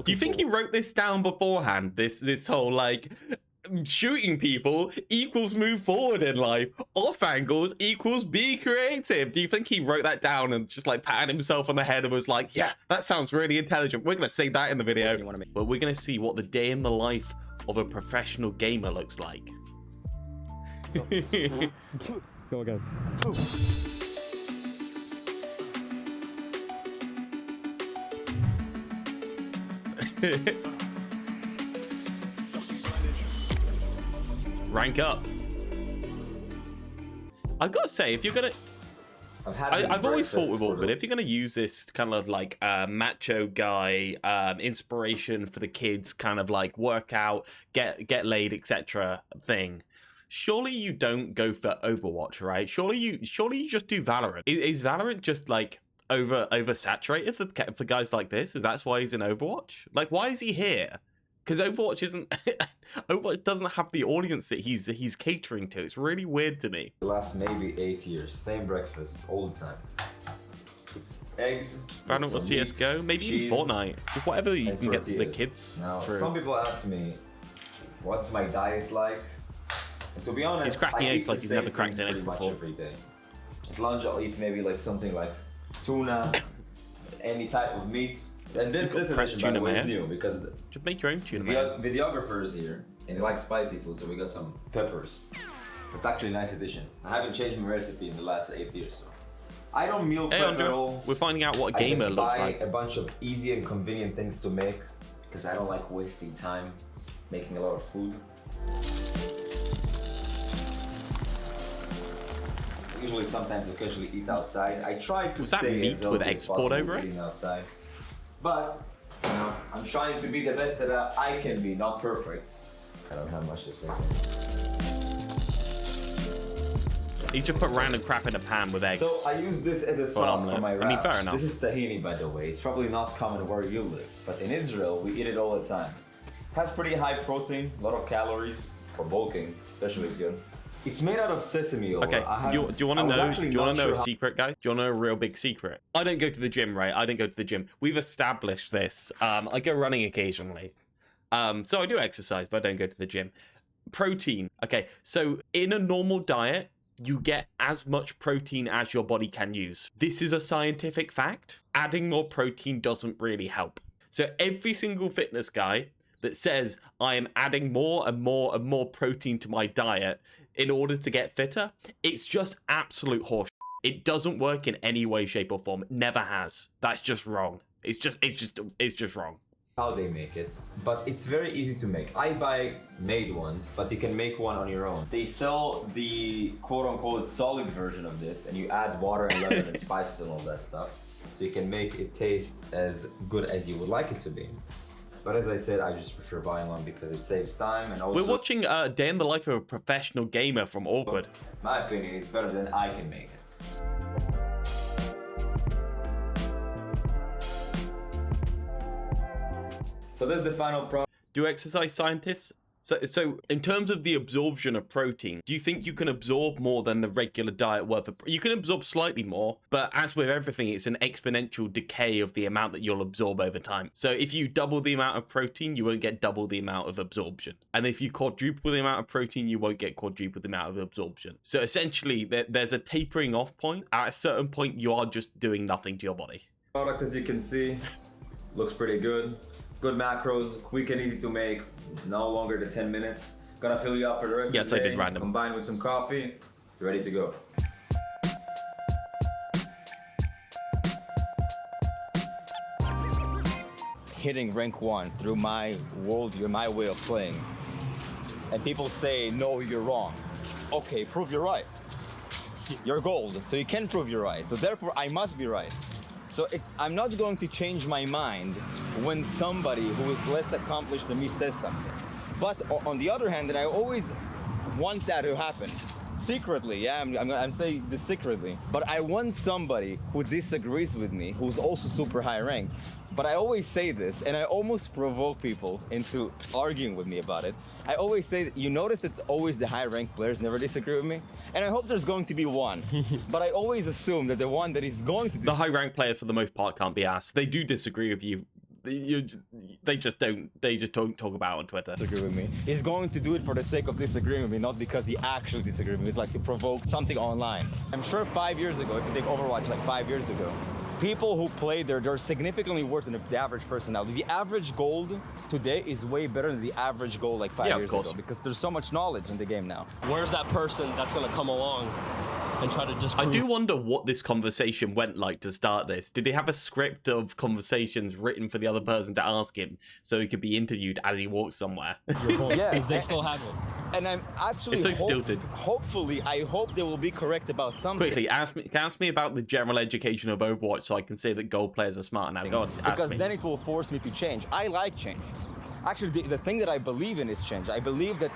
Do you think he wrote this down beforehand? This whole like shooting people equals move forward in life, off angles equals be creative. Do you think he wrote that down and just like patted himself on the head and was like, yeah, that sounds really intelligent, we're gonna say that in the video? But we're gonna see what the day in the life of a professional gamer looks like. Go again. Rank up. I've got to say, if you're gonna, I've always thought with Awkward, if you're gonna use this kind of like macho guy inspiration for the kids, kind of like workout, get laid, etc. thing, surely you don't go for Overwatch, right? Surely you just do Valorant. Is Valorant just like oversaturated for guys like this? Is that's why he's in Overwatch? Like, why is he here? Because Overwatch isn't Overwatch doesn't have the audience that he's catering to. It's really weird to me. The last maybe 8 years, same breakfast all the time. It's eggs. Valorant or CS:GO, maybe even Fortnite, just whatever you can get the kids through. Some people ask me, what's my diet like? And to be honest, he's cracking eggs like he's never cracked an egg before. Every day. At lunch, I'll eat maybe like something like tuna, any type of meat. And this edition, by the way, is new because just make your own tuna mayo. Videographer's here, and he likes spicy food, so we got some peppers. It's actually a nice addition. I haven't changed my recipe in the last 8 years, so I don't meal prep at all. We're finding out what a gamer looks like. I just buy a bunch of easy and convenient things to make because I don't like wasting time making a lot of food. Usually, sometimes, occasionally eat outside. I try to stay meat with export over it? Outside. But, you know, I'm trying to be the best that I can be, not perfect. I don't have much to say. You just put random crap in a pan with eggs. So I use this as a sauce for my wraps. I mean, fair enough. This is tahini, by the way. It's probably not common where you live, but in Israel, we eat it all the time. It has pretty high protein, a lot of calories. For bulking, especially good. It's made out of sesame oil. Okay, do you want to know? Do you want to know a secret, guys? Do you want to know a real big secret? I don't go to the gym, right? I don't go to the gym. We've established this. I go running occasionally. So I do exercise, but I don't go to the gym. Protein. Okay, so in a normal diet, you get as much protein as your body can use. This is a scientific fact. Adding more protein doesn't really help. So every single fitness guy that says I am adding more and more and more protein to my diet in order to get fitter, it's just absolute horseshit. It doesn't work in any way, shape, or form. It never has. That's just wrong. It's just wrong. How they make it, but it's very easy to make. I buy made ones, but you can make one on your own. They sell the quote-unquote solid version of this, and you add water and lemon and spices and all that stuff, so you can make it taste as good as you would like it to be. But as I said, I just prefer buying one because it saves time and also... We're watching a day in the life of a professional gamer from Awkward. In my opinion, it's better than I can make it. So this is the final product. Do exercise scientists? So in terms of the absorption of protein, do you think you can absorb more than the regular diet worth of? You can absorb slightly more, but as with everything, it's an exponential decay of the amount that you'll absorb over time. So if you double the amount of protein, you won't get double the amount of absorption. And if you quadruple the amount of protein, you won't get quadruple the amount of absorption. So essentially, there's a tapering off point. At a certain point, you are just doing nothing to your body. Product, as you can see, looks pretty good. Good macros, quick and easy to make, no longer than 10 minutes. Gonna fill you up for the rest of the day. Yes, I did random. Combined with some coffee, you're ready to go. Hitting rank 1 through my worldview, my way of playing. And people say, no, you're wrong. Okay, prove you're right. You're gold, so you can prove you're right. So therefore, I must be right. So I'm not going to change my mind when somebody who is less accomplished than me says something. But on the other hand, I always want that to happen. Secretly, yeah, I'm saying this secretly. But I want somebody who disagrees with me, who's also super high ranked. But I always say this, and I almost provoke people into arguing with me about it. I always say that you notice that always the high ranked players never disagree with me. And I hope there's going to be one. But I always assume that the one that is going to the high ranked players for the most part can't be asked. They do disagree with you they just don't talk about on Twitter. Disagree with me. He's going to do it for the sake of disagreeing with me, not because he actually disagrees with me. It's like to provoke something online. I'm sure 5 years ago, if you take Overwatch like 5 years ago, people who play there, they're significantly worse than the average person now. The average gold today is way better than the average gold like 5 years ago, because there's so much knowledge in the game now. Where's that person that's gonna come along and try to disprove? I do wonder what this conversation went like to start this. Did he have a script of conversations written for the other person to ask him so he could be interviewed as he walks somewhere? Yeah, they still have it. And I'm actually it's so stilted. Hopefully, I hope they will be correct about something. Quickly, ask me about the general education of Overwatch so I can say that gold players are smart now. Go on, ask me. Because then it will force me to change. I like change. Actually, the thing that I believe in is change. I believe that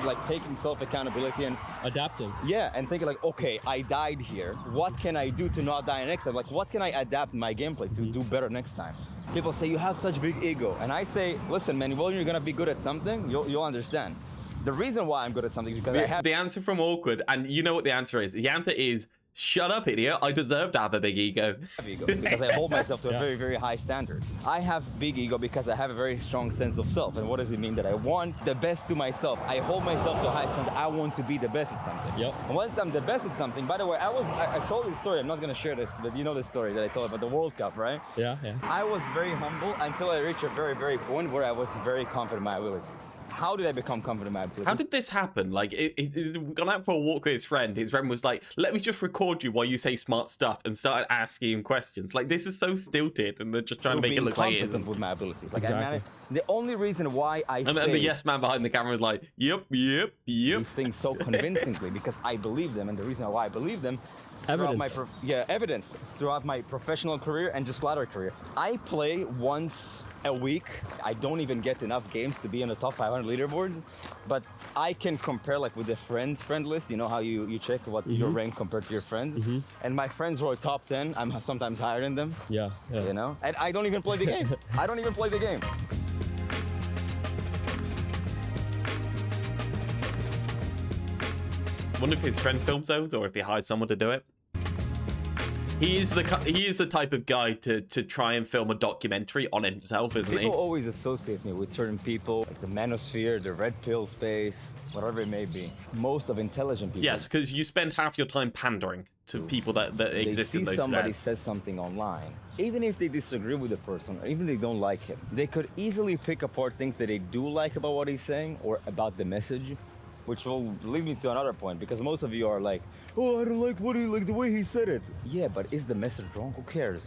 like taking self-accountability and adapting. Yeah, and thinking like, okay, I died here. What can I do to not die next time? Like, what can I adapt my gameplay to do better next time? People say you have such big ego, and I say, listen, man, when you're gonna be good at something, you'll understand. The reason why I'm good at something is because I have the answer from Awkward, and you know what the answer is. The answer is, shut up, idiot. I deserve to have a big ego. Because I hold myself to a very, very high standard. I have big ego because I have a very strong sense of self. And what does it mean? That I want the best to myself. I hold myself to a high standard. I want to be the best at something. Yep. And once I'm the best at something, by the way, I told this story. I'm not going to share this, but you know the story that I told about the World Cup, right? Yeah. I was very humble until I reached a very, very point where I was very confident in my ability. How did I become confident in my ability? How did this happen? Like, he'd gone out for a walk with his friend. His friend was like, let me just record you while you say smart stuff, and started asking him questions. Like, this is so stilted, and they're just trying to make it look like it isn't. With my abilities. Like, exactly. The only reason why I and the yes man behind the camera is like, yep. These things so convincingly, because I believe them, and the reason why I believe them, evidence throughout my professional career and just latter career. I play once a week. I don't even get enough games to be in the top 500 leaderboards, but I can compare like with the friend list. You know how you check what your rank compared to your friends, and my friends who are top 10, I'm sometimes higher than them. Yeah. You know, and I don't even play the game. I don't even play the game. Wonder if his friend film zones or if he hired someone to do it. He is the type of guy to try and film a documentary on himself, isn't he? People always associate me with certain people, like the manosphere, the red pill space, whatever it may be. Most of intelligent people. Yes, because you spend half your time pandering to people that exist in those spheres. Somebody says something online, even if they disagree with the person, or even if they don't like him, they could easily pick apart things that they do like about what he's saying or about the message, which will lead me to another point, because most of you are like, oh, I don't like the way he said it. Yeah, but is the message wrong? Who cares?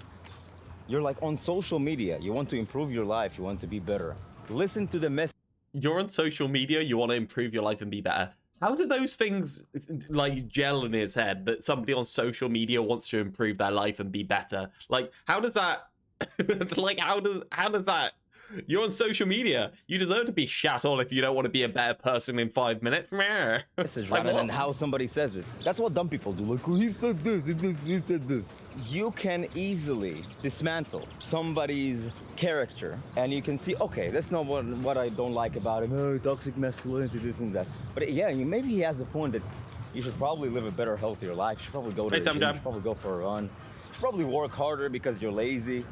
You're like on social media. You want to improve your life. You want to be better. Listen to the message. You're on social media. You want to improve your life and be better. How do those things like gel in his head that somebody on social media wants to improve their life and be better? Like, how does that, like, how does that? You're on social media. You deserve to be shat on if you don't want to be a better person in 5 minutes. This is rather than how somebody says it. That's what dumb people do. Like, oh, he said this, he said this. You can easily dismantle somebody's character, and you can see, okay, that's not what I don't like about him. Oh, toxic masculinity, this and that. But yeah, maybe he has a point that you should probably live a better, healthier life. You should probably go to the gym. You should probably go for a run. You should probably work harder because you're lazy.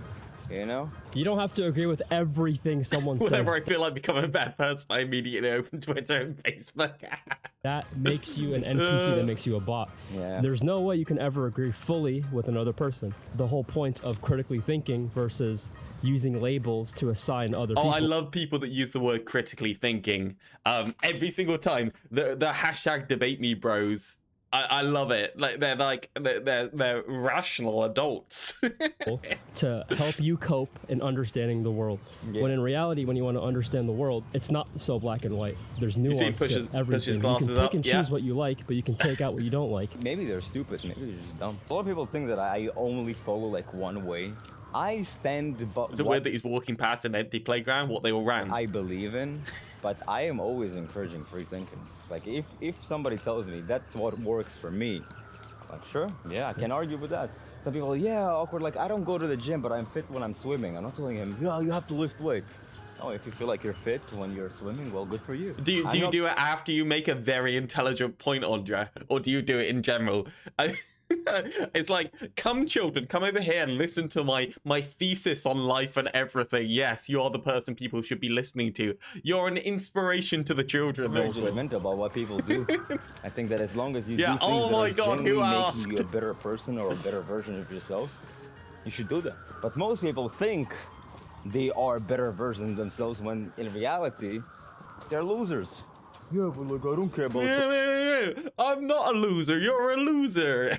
You know? You don't have to agree with everything someone says. Whenever I feel like becoming a bad person, I immediately open Twitter and Facebook. That makes you an NPC, that makes you a bot. Yeah. There's no way you can ever agree fully with another person. The whole point of critically thinking versus using labels to assign other people. Oh, I love people that use the word critically thinking. Every single time. The hashtag debate me bros. I love it. They're rational adults to help you cope in understanding the world. Yeah. When in reality, when you want to understand the world, it's not so black and white. There's nuance to everything. Pushes glasses you can pick up. and choose what you like, but you can take out what you don't like. Maybe they're stupid. Maybe they're just dumb. A lot of people think that I only follow like one way. I stand. Is it weird that he's walking past an empty playground? What they all ran? I believe in, but I am always encouraging free thinking. Like if somebody tells me that's what works for me, like sure, yeah, I can argue with that. Some people, yeah, awkward. Like I don't go to the gym, but I'm fit when I'm swimming. I'm not telling him, yeah, you have to lift weights. Oh, if you feel like you're fit when you're swimming, well, good for you. Do you do it after you make a very intelligent point, Andre, or do you do it in general? It's like, come children, come over here and listen to my thesis on life and everything. Yes, you are the person people should be listening to. You're an inspiration to the children. I'm very judgmental about what people do. I think that as long as you do things oh my God, who asked? making you a better person or a better version of yourself, you should do that. But most people think they are a better version of themselves when in reality, they're losers. Yeah, but look, I don't care about I'm not a loser. You're a loser.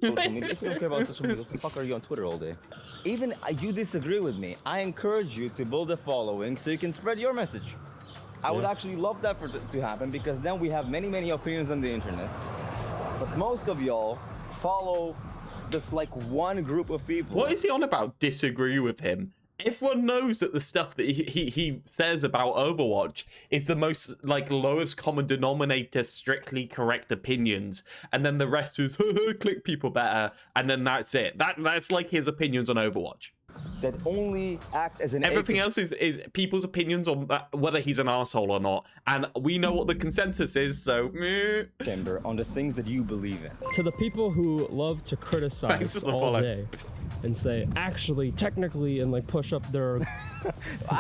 social media. If you don't care about social media, what the fuck are you on Twitter all day? Even you disagree with me, I encourage you to build a following so you can spread your message. I would actually love that to happen because then we have many, many opinions on the internet. But most of y'all follow just like one group of people. What is he on about? Disagree with him? Everyone knows that the stuff that he says about Overwatch is the most, like, lowest common denominator, strictly correct opinions, and then the rest is click people better, and then that's it. That's like his opinions on Overwatch. That only act as an everything else is people's opinions on that, whether he's an asshole or not, and we know what the consensus is, so chamber on the things that you believe in. To the people who love to criticize all day and say actually technically and like push up their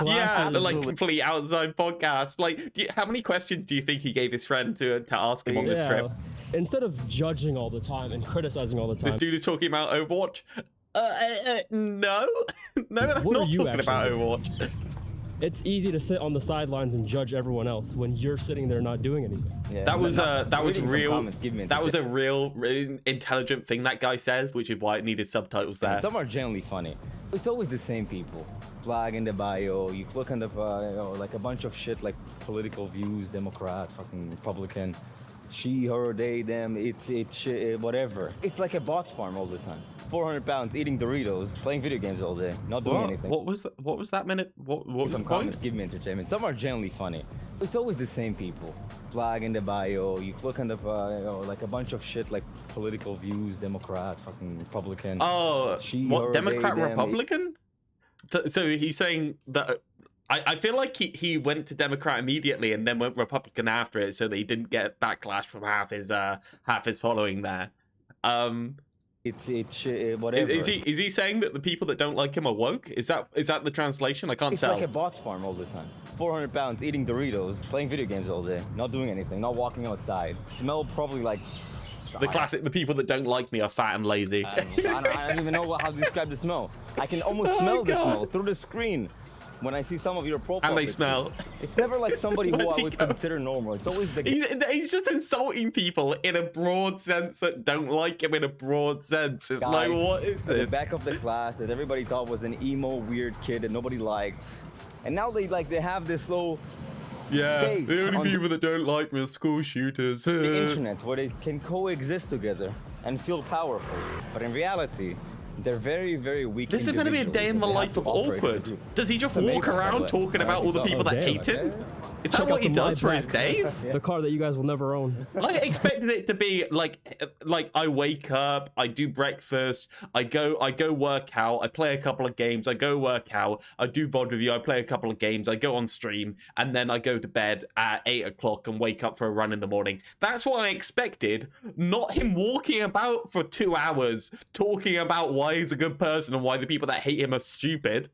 yeah, like complete outside podcast, like how many questions do you think he gave his friend to ask him on this trip? Instead of judging all the time and criticizing all the time, this dude is talking about Overwatch. No, I'm not talking about Overwatch. It's easy to sit on the sidelines and judge everyone else when you're sitting there not doing anything. Yeah, that was real. That was a real, really intelligent thing that guy says, which is why it needed subtitles there. Some are genuinely funny. It's always the same people. Flag in the bio. You click on the like a bunch of shit like political views, Democrat, fucking Republican. She, her, they, them, it's whatever. It's like a bot farm all the time. 400 pounds, eating Doritos, playing video games all day, not doing anything. What was that minute? What was the point? Give me entertainment. Some are genuinely funny. It's always the same people. Flag in the bio. You click on the like a bunch of shit like political views, Democrat, fucking Republican. Oh, she, what her, Democrat, they, Republican? So he's saying that. I feel like he went to Democrat immediately and then went Republican after it, so that he didn't get backlash from half his following there. It's whatever. Is he saying that the people that don't like him are woke? Is that the translation? I can't tell. It's like a bot farm all the time. 400 pounds, eating Doritos, playing video games all day, not doing anything, not walking outside. Smell probably like. The classic, the people that don't like me are fat and lazy. I don't even know how to describe the smell. I can almost smell the smell through the screen. When I see some of your profile and they smell. It's never like somebody who I would consider normal. It's always the he's just insulting people in a broad sense that don't like him in a broad sense. It's like, what is this? The back of the class that everybody thought was an emo weird kid that nobody liked, and now they have this low space. The only people that don't like me are school shooters. The internet, where they can coexist together and feel powerful, but in reality. They're very, very weak. This is going to be a day in the life of Awkward. Does he just walk around talking about all the people that hate him? Is that what he does for his days? The car that you guys will never own. I expected it to be like I wake up, I do breakfast, I go work out, I play a couple of games, I go work out, I do VOD with you, I play a couple of games, I go on stream, and then I go to bed at 8 o'clock and wake up for a run in the morning. That's what I expected, not him walking about for 2 hours talking about why he's a good person and why the people that hate him are stupid.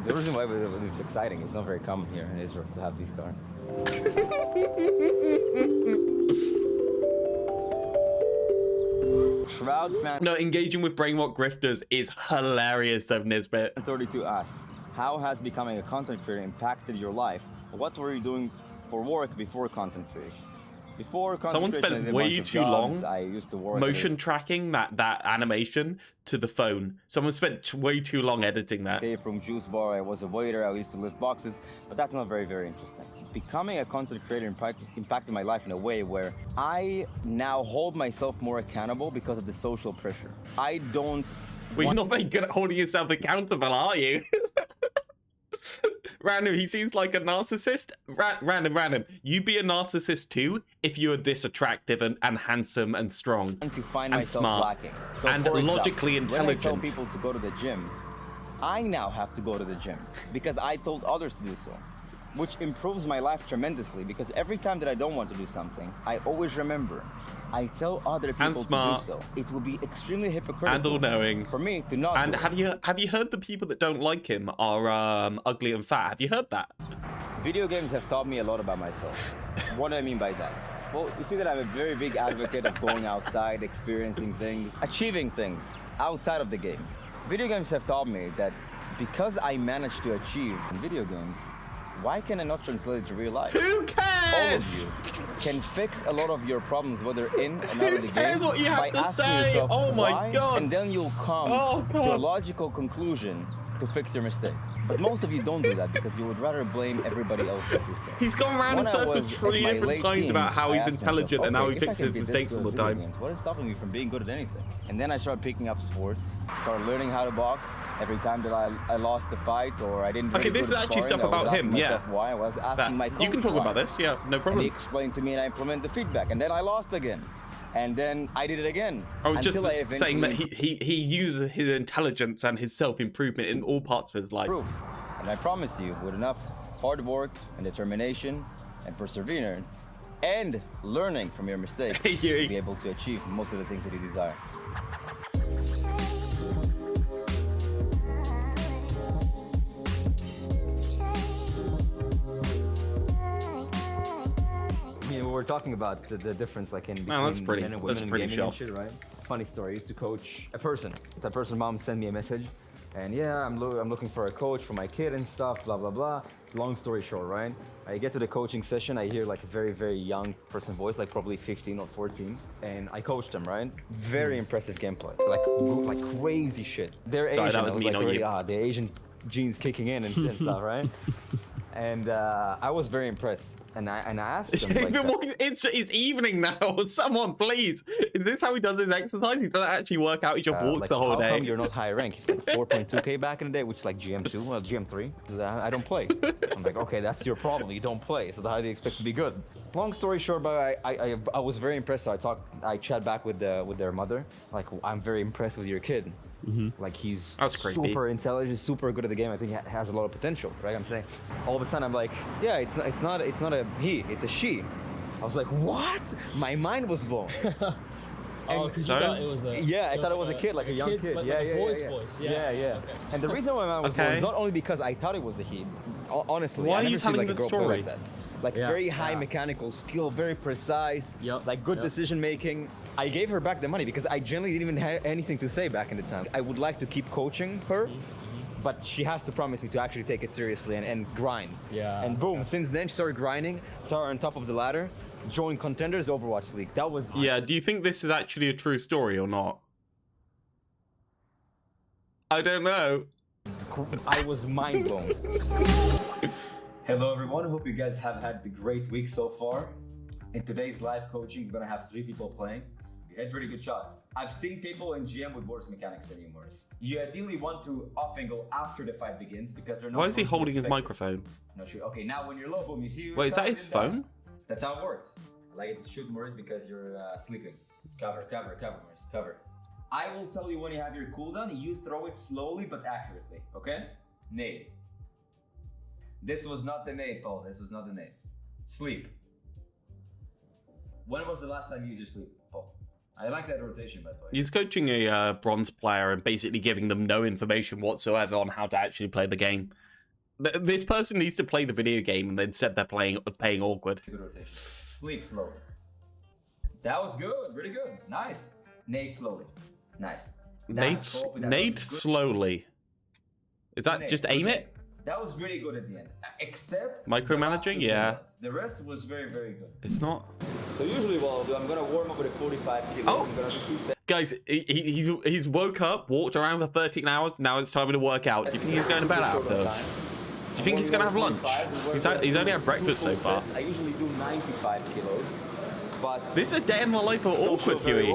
The reason why it's exciting, it's not very common here in Israel to have these cars. Shroud's fan. No, engaging with brainwalk grifters is hilarious, though, Nisbet. 32 asks, how has becoming a content creator impacted your life? What were you doing for work before content creation? Someone spent way too long I used to work motion tracking that animation to the phone. Someone spent way too long editing that. From Juice Bar, I was a waiter, I used to lift boxes, but that's not very, very interesting. Becoming a content creator impacted my life in a way where I now hold myself more accountable because of the social pressure. I don't... Well, you're not very good at holding yourself accountable, are you? Random, he seems like a narcissist. Random, you'd be a narcissist too if you were this attractive and handsome and strong to find and myself smart lacking. So and logically intelligent. When I tell people to go to the gym, I now have to go to the gym because I told others to do so. which improves my life tremendously because every time that I don't want to do something, I always remember. I tell other people to do so. It will be extremely hypocritical and all-knowing for me to not. And have you heard the people that don't like him are ugly and fat? Have you heard that? Video games have taught me a lot about myself. What do I mean by that? Well, you see that I'm a very big advocate of going outside, experiencing things, achieving things outside of the game. Video games have taught me that because I managed to achieve in video games, why can I not translate it to real life? Who cares? All of you can fix a lot of your problems, whether in and out of the game. Who cares what you have to say? Yourself, oh my why? god! And then you'll come to a logical conclusion to fix your mistake. But most of you don't do that because you would rather blame everybody else but yourself. He's gone around in circles 3 different times about how he's intelligent and how he fixes mistakes all the time. What is stopping me from being good at anything? And then I started picking up sports, started learning how to box. Every time that I lost a fight or I didn't. Okay, this is actually stuff about him. Yeah. Why I was asking my coach. You can talk about this. Yeah, no problem. And he explained to me, and I implemented the feedback. And then I lost again. And then I did it again. I was just saying that he uses his intelligence and his self-improvement in all parts of his life. And I promise you, with enough hard work and determination and perseverance and learning from your mistakes, you'll be able to achieve most of the things that you desire. We're talking about the difference like in between men and women in gaming and shit, right? Funny story, I used to coach a person. That person mom sent me a message and yeah, I'm looking for a coach for my kid and stuff, blah blah blah. Long story short, right? I get to the coaching session, I hear like a very, very young person voice, like probably 15 or 14, and I coached them, right? Very impressive gameplay, like crazy shit. They're Asian, that was me, not you. The Asian genes kicking in and stuff, right? And I was very impressed, and I asked him. Like, it's evening now. Someone, please. Is this how he does his exercise? He doesn't actually work out. He just walks like, the whole day. How come you're not high rank? He's like 4.2k back in the day, which is like GM2, well GM3. I don't play. I'm like, okay, that's your problem. You don't play. So how do you expect to be good? Long story short, but I was very impressed. So I chat back with their mother. Like, I'm very impressed with your kid. Like he's super intelligent, super good at the game. I think he has a lot of potential, right? I'm saying, all of a sudden I'm like, yeah, it's not a he, it's a she. I was like, what? My mind was blown. Oh, because you thought it was a... Yeah, I thought it was a kid, like a young kid. Like a boy's voice. Yeah. Okay. And the reason why my mind was blown is not only because I thought it was a he. Honestly, why I are never you telling like the a girl story? play like that. Like very high mechanical skill, very precise, like good decision making. I gave her back the money because I generally didn't even have anything to say back in the time. I would like to keep coaching her, but she has to promise me to actually take it seriously and grind. Yeah. And boom, since then she started grinding, started on top of the ladder, joined Contenders Overwatch League. That was... Yeah, do you think this is actually a true story or not? I don't know. I was mind blown. Hello everyone, I hope you guys have had a great week so far. In today's live coaching, we're gonna have 3 people playing. We had really good shots. I've seen people in GM with worse mechanics than you, Morris. You ideally want to off-angle after the fight begins because they're not... Why is he holding his microphone? No, sure. Okay, now when you're low, boom, you see... Wait, is that his phone? That's how it works. Like it shoot Morris because you're sleeping. Cover, Morris, cover. I will tell you when you have your cooldown, you throw it slowly but accurately, okay? Nade. This was not the nade, Paul. This was not the nade. Sleep. When was the last time you used your sleep, Paul? I like that rotation, by the way. He's coaching a bronze player and basically giving them no information whatsoever on how to actually play the game. This person needs to play the video game, and instead they're playing awkward. Good rotation. Sleep slowly. That was good. Really good. Nice. Nade slowly. Nice. Nade slowly. Is that just aim it? That was really good at the end. Except... Micromanaging? Yeah. The rest was very, very good. It's not... So usually what I'll do, I'm going to warm up with a 45 kilos. Oh! I'm gonna do 2 sets. Guys, he's woke up, walked around for 13 hours, now it's time to work out. Do you think he's going to bed after? Do you think he's going to have lunch? He's only had breakfast so far. I usually do 95 kilos. But this is a day in my life of awkward, Huey.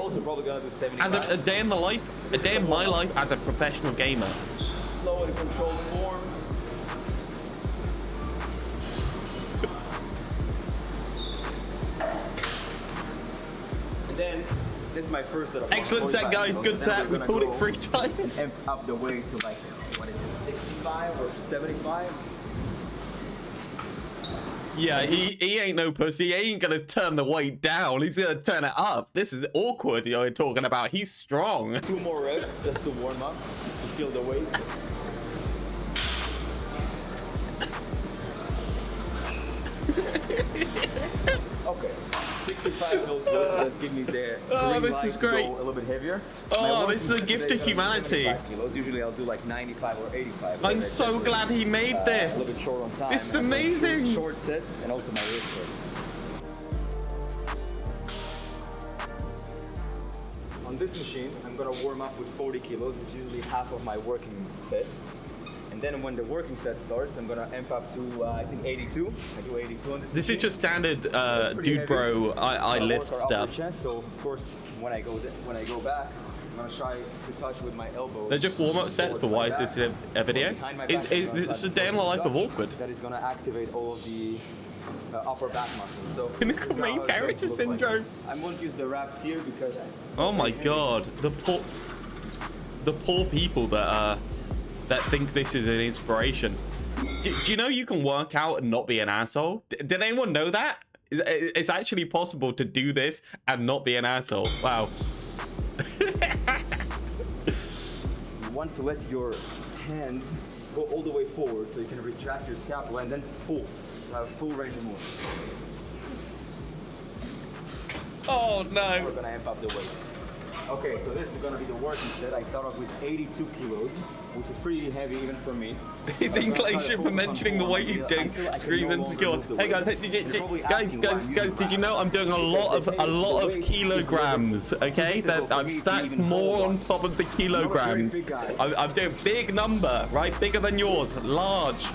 As a day in my life as a professional gamer. Slow and controlled form. And then this is my first set of excellent set, guys. Good set. We pulled it 3 times. And up the way to like, what is it, 65 or 75? Yeah, he ain't no pussy. He ain't gonna turn the weight down. He's gonna turn it up. This is awkward you're talking about. He's strong. 2 more reps just to warm up, to feel the weight. Okay, 65 feels good. Let's give me the this is great. Go a little bit heavier. Oh, this is a gift to humanity. Kilos. Usually I'll do like 95 or 85. I'm so glad he made this. A little bit short on time. This is amazing. Short sets and also my wrist rate. On this machine, I'm gonna warm up with 40 kilos, which is usually half of my working set. And then when the working set starts, I'm gonna amp up to I think 82. I do 82 on this. This is just standard dude bro I lift stuff. Chest, so of course when I go back, I'm gonna try to touch with my elbow. They're just warm-up sets, but why is this a video? It's a day in the life of awkward. That is gonna activate all of the upper back muscles. So Pinnacle main character syndrome. I won't use the wraps here because. Oh my god, the poor people that think this is an inspiration. Do you know you can work out and not be an asshole? Did anyone know that? It's actually possible to do this and not be an asshole. Wow. You want to let your hands go all the way forward so you can retract your scapula and then pull. You have full range of motion. Oh no. We're gonna amp up the weight. Okay, so this is gonna be the working set. I start off with 82 kilos, which is pretty heavy even for me. It's inflation for mentioning the weight he's doing. Scream insecure. Hey guys, did you know I'm doing a lot of kilograms? Okay, that I've stacked more on top of the kilograms. I'm doing big number, right? Bigger than yours, large.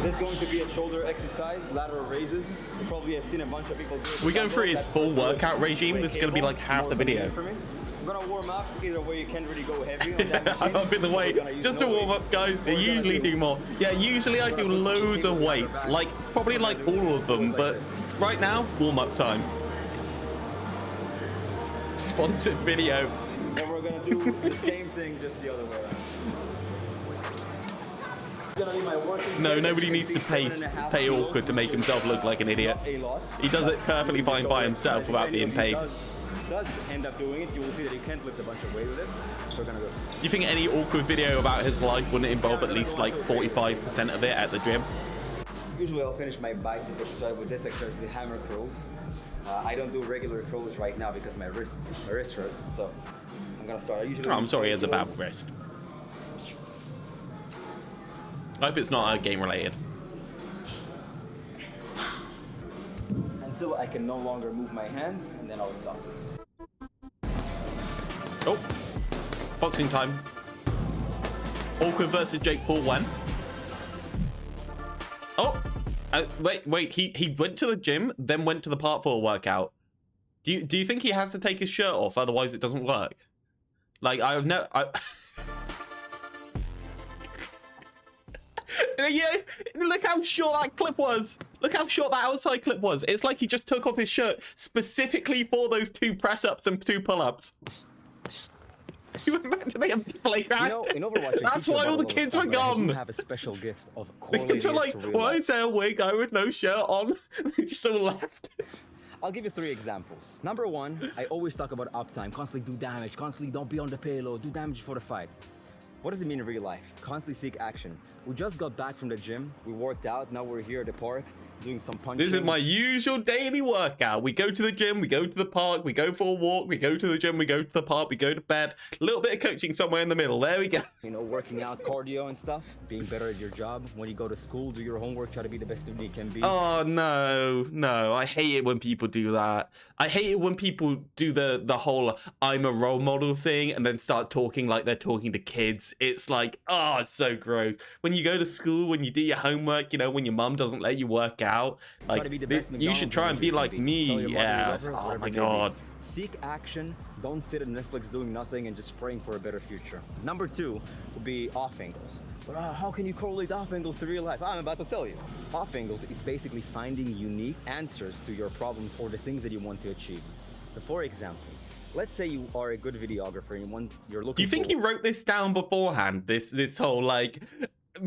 This is going to be a shoulder exercise, lateral raises. You probably have seen a bunch of people do it. We're going through his full workout regime. This is going to be like half the video. I'm going to warm up. Either way, you can't really go heavy. I'm up in the weight. Just to warm up, guys. I usually do more. Yeah, usually I do loads of weights. Like, probably like all of them. But right now, warm-up time. Sponsored video. And we're going to do the same thing, just the other way around. No, nobody needs to pay awkward to make himself look like an idiot. He does it perfectly fine by himself without being paid. Does end up doing it, you will see that he can't lift a bunch of weight with it. So we're gonna go. Do you think any awkward video about his life wouldn't involve at least like 45% of it at the gym? Usually I'll finish my bicep exercise with this exercise, the hammer curls. I don't do regular curls right now because my wrist hurt. So I'm gonna start. I'm sorry, he has a bad wrist. I hope it's not game related. Until I can no longer move my hands, and then I'll stop. Oh, boxing time. Awkward versus Jake Paul when? Oh, wait. He went to the gym, then went to the park for a workout. Do you think he has to take his shirt off, otherwise it doesn't work? Like Yeah, look how short that clip was. Look how short that outside clip was. It's like he just took off his shirt specifically for those 2 press-ups and 2 pull-ups. You went back to the empty playground. You know, in Overwatch, that's why all the kids were gone. You have a special gift of the kids were like, why is there a weird guy with no shirt on? They just all left. I'll give you 3 examples. Number 1, I always talk about uptime. Constantly do damage. Constantly don't be on the payload. Do damage for the fight. What does it mean in real life? Constantly seek action. We just got back from the gym. We worked out. Now we're here at the park doing some punching. This is my usual daily workout. We go to the gym, we go to the park, we go for a walk, we go to the gym, we go to the park, we go to bed. A little bit of coaching somewhere in the middle. There we go. You know, working out, cardio and stuff. Being better at your job. When you go to school, do your homework, try to be the best you can be. Oh, no. I hate it when people do that. I hate it when people do the whole I'm a role model thing and then start talking like they're talking to kids. It's like, oh, it's so gross. When you go to school, when you do your homework, you know, when your mum doesn't let you work out, like, you should try and be like me. Yeah. Oh my god. Seek action. Don't sit at Netflix doing nothing and just praying for a better future. Number 2 would be off angles. But how can you correlate off angles to real life? I'm about to tell you. Off angles is basically finding unique answers to your problems or the things that you want to achieve. So for example, let's say you are a good videographer and you're looking. Do you think he wrote this down beforehand? This whole like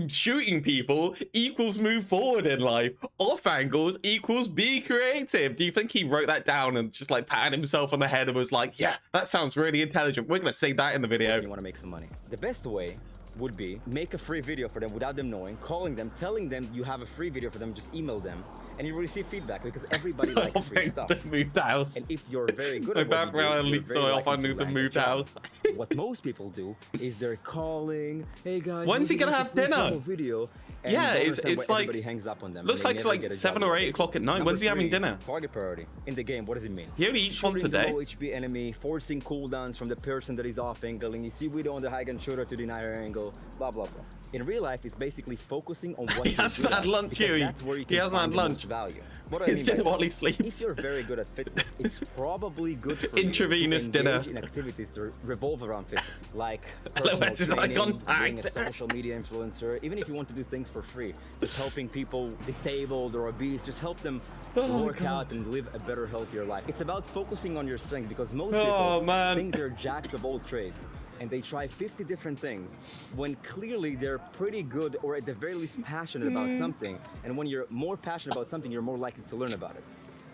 shooting people equals move forward in life, off angles equals be creative. Do you think he wrote that down and just like patted himself on the head and was like, yeah, that sounds really intelligent, we're gonna say that in the video? You want to make some money. The best way would be make a free video for them without them knowing, calling them, telling them you have a free video for them, just email them, and you will receive feedback because everybody likes free stuff. Moved house. And if you're very good at my what background you do, leaked soil off, I knew the moved house. What most people do is they're calling, hey guys, when's he gonna have dinner? Video, yeah, it's like everybody hangs up on them. Looks like it's like 7 or 8 o'clock at night. When's he having dinner? Target priority in the game. What does it mean? He only eats once a day. Low HP enemy, forcing cooldowns from the person that is off angling. You see widow on the high gun shooter to deny her angle. Blah blah blah. In real life, it's basically focusing on what he hasn't had lunch, Huey. He hasn't had lunch. Value. It's just while he sleeps. If you're very good at fitness, it's probably good for intravenous you to dinner engage in activities that revolve around fitness, like LOS is eye training, contact. being a social media influencer. Even if you want to do things for free, just helping people disabled or obese, just help them work out and live a better, healthier life. It's about focusing on your strength because most people think they're jacks of all trades. And they try 50 different things when clearly they're pretty good or at the very least passionate about something. And when you're more passionate about something, you're more likely to learn about it.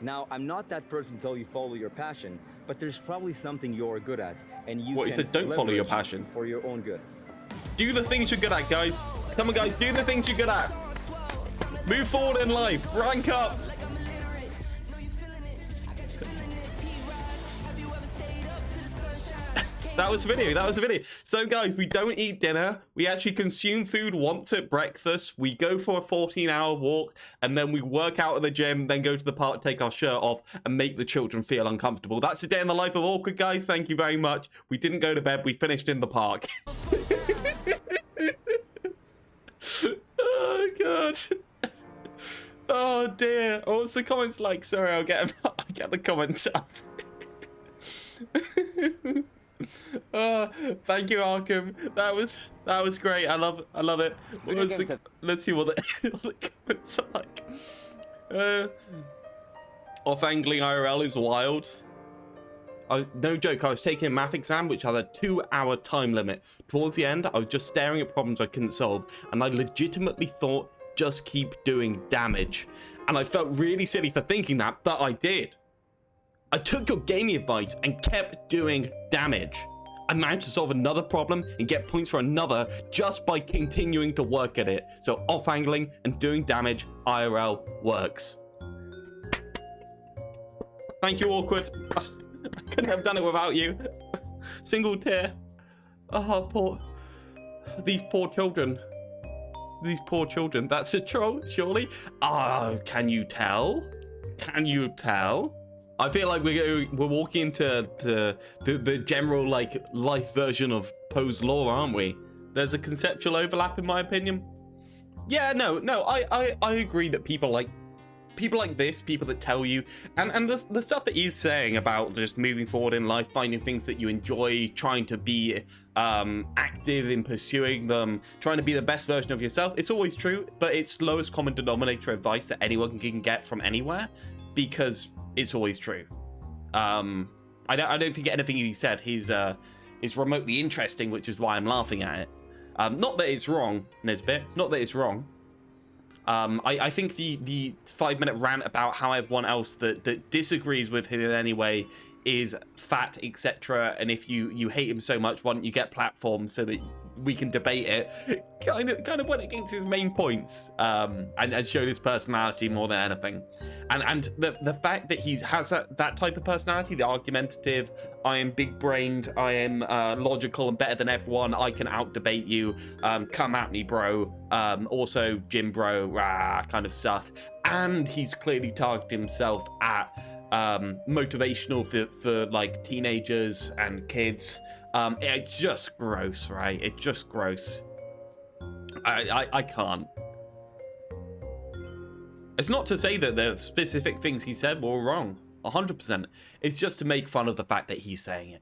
Now, I'm not that person to tell you follow your passion, but there's probably something you're good at and you he said don't follow your passion. For your own good. Do the things you're good at, guys. Come on, guys, do the things you're good at. Move forward in life, rank up. That was the video. That was the video. So, guys, we don't eat dinner. We actually consume food once at breakfast. We go for a 14-hour walk, and then we work out at the gym, then go to the park, take our shirt off, and make the children feel uncomfortable. That's a day in the life of Awkward, guys. Thank you very much. We didn't go to bed. We finished in the park. Oh, God. Oh, dear. Oh, what's the comments like? Sorry, I'll get the comments up. Thank you, Arkham. That was great. I love it. Let's see what the comments are like. Off angling IRL is wild. No joke, I was taking a math exam which had a 2-hour time limit. Towards the end, I was just staring at problems I couldn't solve, and I legitimately thought, just keep doing damage. And I felt really silly for thinking that, but I did. I took your gaming advice and kept doing damage. I managed to solve another problem and get points for another just by continuing to work at it. So off-angling and doing damage IRL works. Thank you, Awkward. I couldn't have done it without you. Single tear. Oh, these poor children. These poor children. That's a troll, surely? Can you tell? Can you tell? I feel like we're walking into the general like life version of Poe's Law, aren't we? There's a conceptual overlap in my opinion. Yeah, no, I agree that people like this, people that tell you, and the stuff that he's saying about just moving forward in life, finding things that you enjoy, trying to be active in pursuing them, trying to be the best version of yourself, it's always true, but it's lowest common denominator advice that anyone can get from anywhere, because it's always true. I don't think anything he said is remotely interesting, which is why I'm laughing at it. Not that it's wrong, Nesbit. Not that it's wrong. I think the 5-minute rant about how everyone else that disagrees with him in any way is fat, etc. And if you hate him so much, why don't you get platforms so that we can debate it? Kind of went against his main points, and showed his personality more than anything. And the fact that he has that type of personality, the argumentative, I am big-brained, I am logical and better than everyone, I can out-debate you, come at me, bro, also gym bro, rah, kind of stuff. And he's clearly targeted himself at motivational for like teenagers and kids. It's just gross, right? It's just gross. I can't. It's not to say that the specific things he said were wrong, 100%. It's just to make fun of the fact that he's saying it.